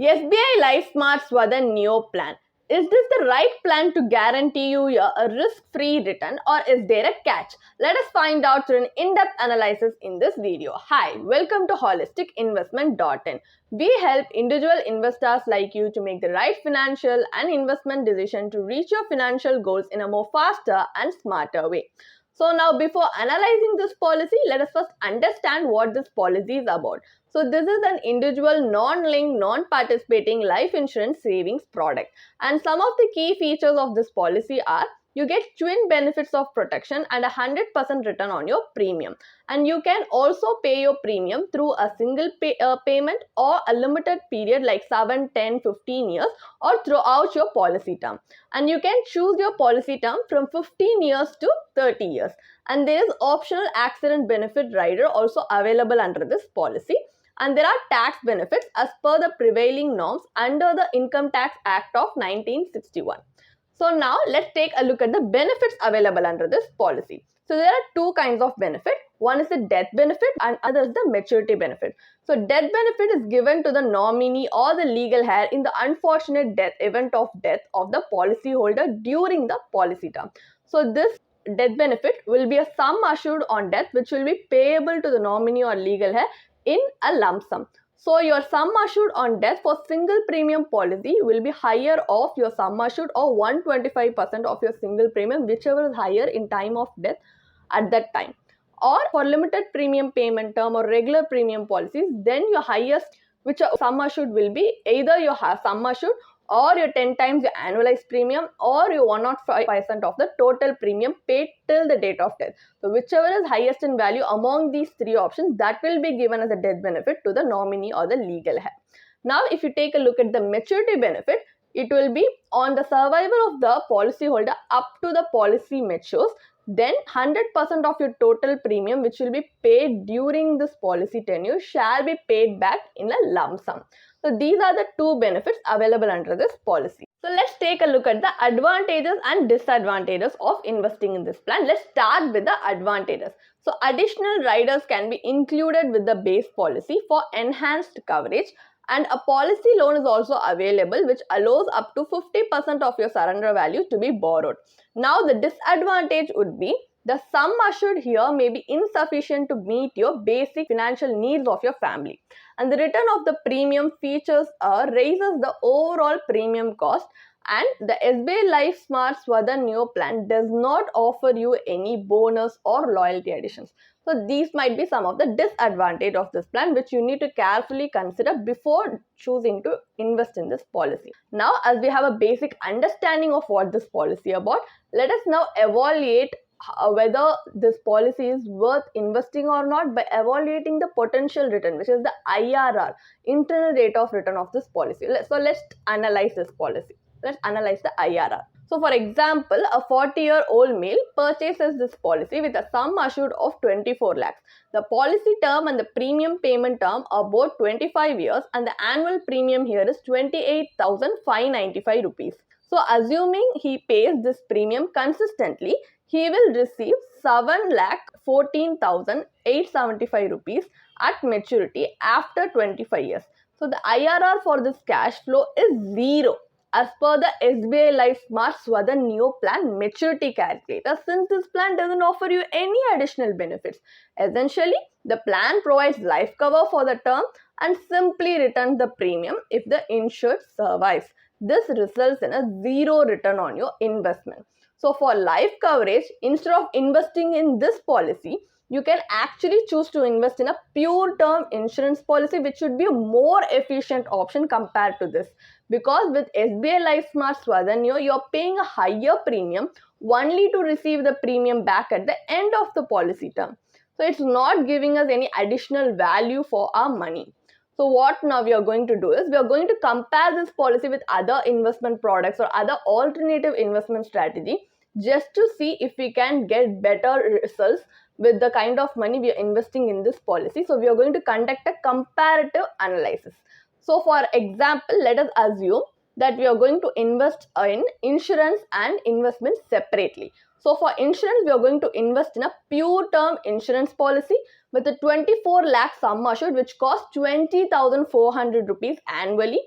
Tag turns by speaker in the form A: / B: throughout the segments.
A: SBI Life Smart Swadhan Neo plan. Is this the right plan to guarantee you a risk-free return, or is there a catch? Let us find out through an in-depth analysis in this video. Hi, welcome to holisticinvestment.in. We help individual investors like you to make the right financial and investment decision to reach your financial goals in a more faster and smarter way. So now, before analyzing this policy, let us first understand what this policy is about. So this is an individual non-linked, non-participating life insurance savings product. And some of the key features of this policy are: you get twin benefits of protection and 100% return on your premium. And you can also pay your premium through a single payment or a limited period like 7, 10, 15 years or throughout your policy term. And you can choose your policy term from 15 years to 30 years. And there is optional accident benefit rider also available under this policy. And there are tax benefits as per the prevailing norms under the Income Tax Act of 1961. So now let's take a look at the benefits available under this policy. So there are two kinds of benefit. One is the death benefit and other is the maturity benefit. So death benefit is given to the nominee or the legal heir in the unfortunate event of death of the policyholder during the policy term. So this death benefit will be a sum assured on death which will be payable to the nominee or legal heir in a lump sum. So your sum assured on death for single premium policy will be higher of your sum assured or 125% of your single premium, whichever is higher in time of death at that time. Or for limited premium payment term or regular premium policies, then your highest which sum assured will be either your sum assured or your 10 times your annualized premium or your 105% of the total premium paid till the date of death. So whichever is highest in value among these three options, that will be given as a death benefit to the nominee or the legal heir. Now if you take a look at the maturity benefit, it will be on the survival of the policyholder up to the policy matures. Then 100% of your total premium which will be paid during this policy tenure shall be paid back in a lump sum. So these are the two benefits available under this policy. So let's take a look at the advantages and disadvantages of investing in this plan. Let's start with the advantages. So additional riders can be included with the base policy for enhanced coverage, and a policy loan is also available which allows up to 50% of your surrender value to be borrowed. Now the disadvantage would be the sum assured here may be insufficient to meet your basic financial needs of your family. And the return of the premium features raises the overall premium cost, and the SBI Life Smart Swadhan Neo plan does not offer you any bonus or loyalty additions. So these might be some of the disadvantages of this plan which you need to carefully consider before choosing to invest in this policy. Now as we have a basic understanding of what this policy is about, let us now evaluate whether this policy is worth investing or not by evaluating the potential return, which is the IRR, internal rate of return of this policy. So let's analyze this policy. Let's analyze the IRR. So for example, a 40-year-old male purchases this policy with a sum assured of 24 lakhs. The policy term and the premium payment term are both 25 years and the annual premium here is 28,595 rupees. So assuming he pays this premium consistently, he will receive 7,14,875 rupees at maturity after 25 years. So the IRR for this cash flow is 0 as per the SBI Life Smart Swadhan Neo plan maturity calculator, since this plan doesn't offer you any additional benefits. Essentially, the plan provides life cover for the term and simply returns the premium if the insured survives. This results in a 0 return on your investment. So for life coverage, instead of investing in this policy, you can actually choose to invest in a pure term insurance policy, which should be a more efficient option compared to this. Because with SBI Life Smart Swadhan Neo, you are paying a higher premium only to receive the premium back at the end of the policy term. So it's not giving us any additional value for our money. So what now we are going to do is we are going to compare this policy with other investment products or other alternative investment strategy just to see if we can get better results with the kind of money we are investing in this policy. So we are going to conduct a comparative analysis. So for example, let us assume that we are going to invest in insurance and investment separately. So for insurance, we are going to invest in a pure term insurance policy with a 24 lakh sum assured which costs 20,400 rupees annually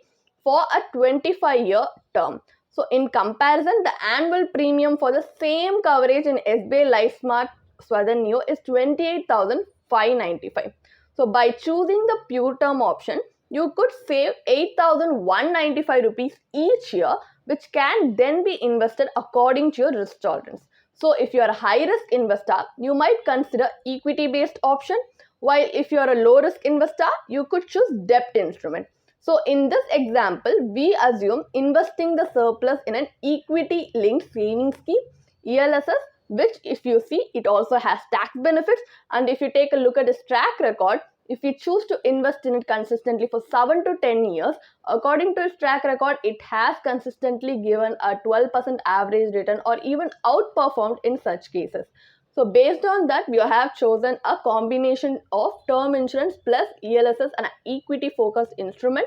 A: for a 25-year term. So in comparison, the annual premium for the same coverage in SBI Life Smart Swadhan Neo is 28,595. So by choosing the pure term option, you could save 8,195 rupees each year, which can then be invested according to your risk tolerance. So if you are a high risk investor, you might consider equity based option, while if you are a low risk investor, you could choose debt instrument. So in this example, we assume investing the surplus in an equity linked savings scheme, ELSS, which if you see, it also has tax benefits. And if you take a look at its track record, if we choose to invest in it consistently for 7 to 10 years, according to its track record, it has consistently given a 12% average return or even outperformed in such cases. So based on that, we have chosen a combination of term insurance plus ELSS and an equity focused instrument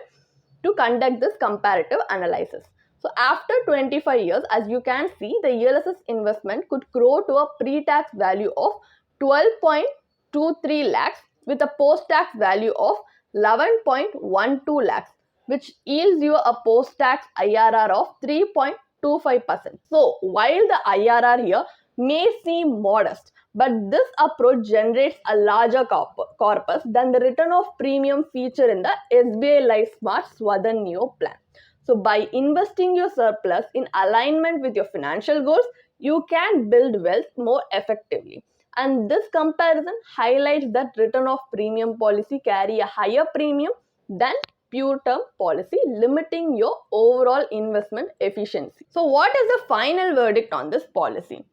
A: to conduct this comparative analysis. So after 25 years, as you can see, the ELSS investment could grow to a pre-tax value of 12.23 lakhs with a post-tax value of 11.12 lakhs, which yields you a post-tax IRR of 3.25%. So while the IRR here may seem modest, but this approach generates a larger corpus than the return of premium feature in the SBI Life Smart Swadhan Neo plan. So by investing your surplus in alignment with your financial goals, you can build wealth more effectively. And this comparison highlights that return of premium policy carry a higher premium than pure term policy, limiting your overall investment efficiency. So what is the final verdict on this policy?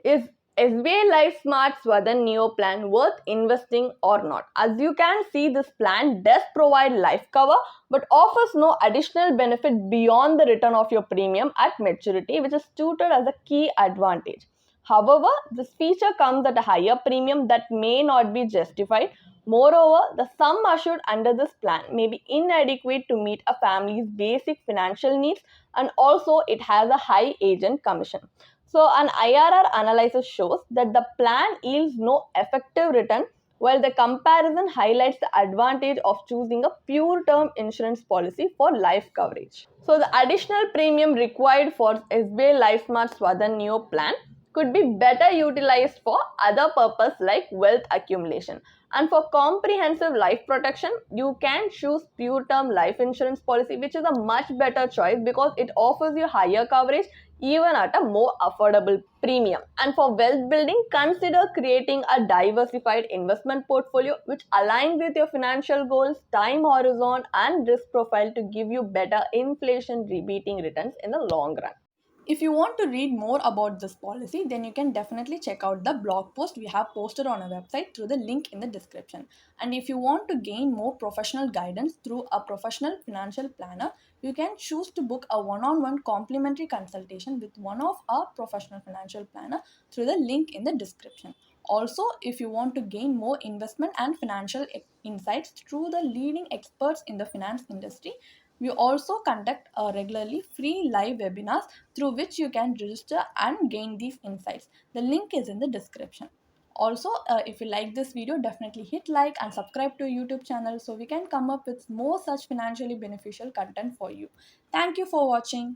A: Is SBI Life Smart Swadhan Neo plan worth investing or not? As you can see, this plan does provide life cover but offers no additional benefit beyond the return of your premium at maturity, which is touted as a key advantage. However, this feature comes at a higher premium that may not be justified. Moreover, the sum assured under this plan may be inadequate to meet a family's basic financial needs, and also it has a high agent commission. So an IRR analysis shows that the plan yields no effective return, while the comparison highlights the advantage of choosing a pure term insurance policy for life coverage. So the additional premium required for SBI Life Smart Swadhan Neo plan could be better utilized for other purpose like wealth accumulation. And for comprehensive life protection, you can choose pure term life insurance policy, which is a much better choice because it offers you higher coverage even at a more affordable premium. And for wealth building, consider creating a diversified investment portfolio which aligns with your financial goals, time horizon, and risk profile to give you better inflation rebeating returns in the long run.
B: If you want to read more about this policy, then you can definitely check out the blog post we have posted on our website through the link in the description. And if you want to gain more professional guidance through a professional financial planner, you can choose to book a one-on-one complimentary consultation with one of our professional financial planner through the link in the description. Also, if you want to gain more investment and financial insights through the leading experts in the finance industry, we also conduct regularly free live webinars through which you can register and gain these insights. The link is in the description. Also, if you like this video, definitely hit like and subscribe to our YouTube channel so we can come up with more such financially beneficial content for you. Thank you for watching.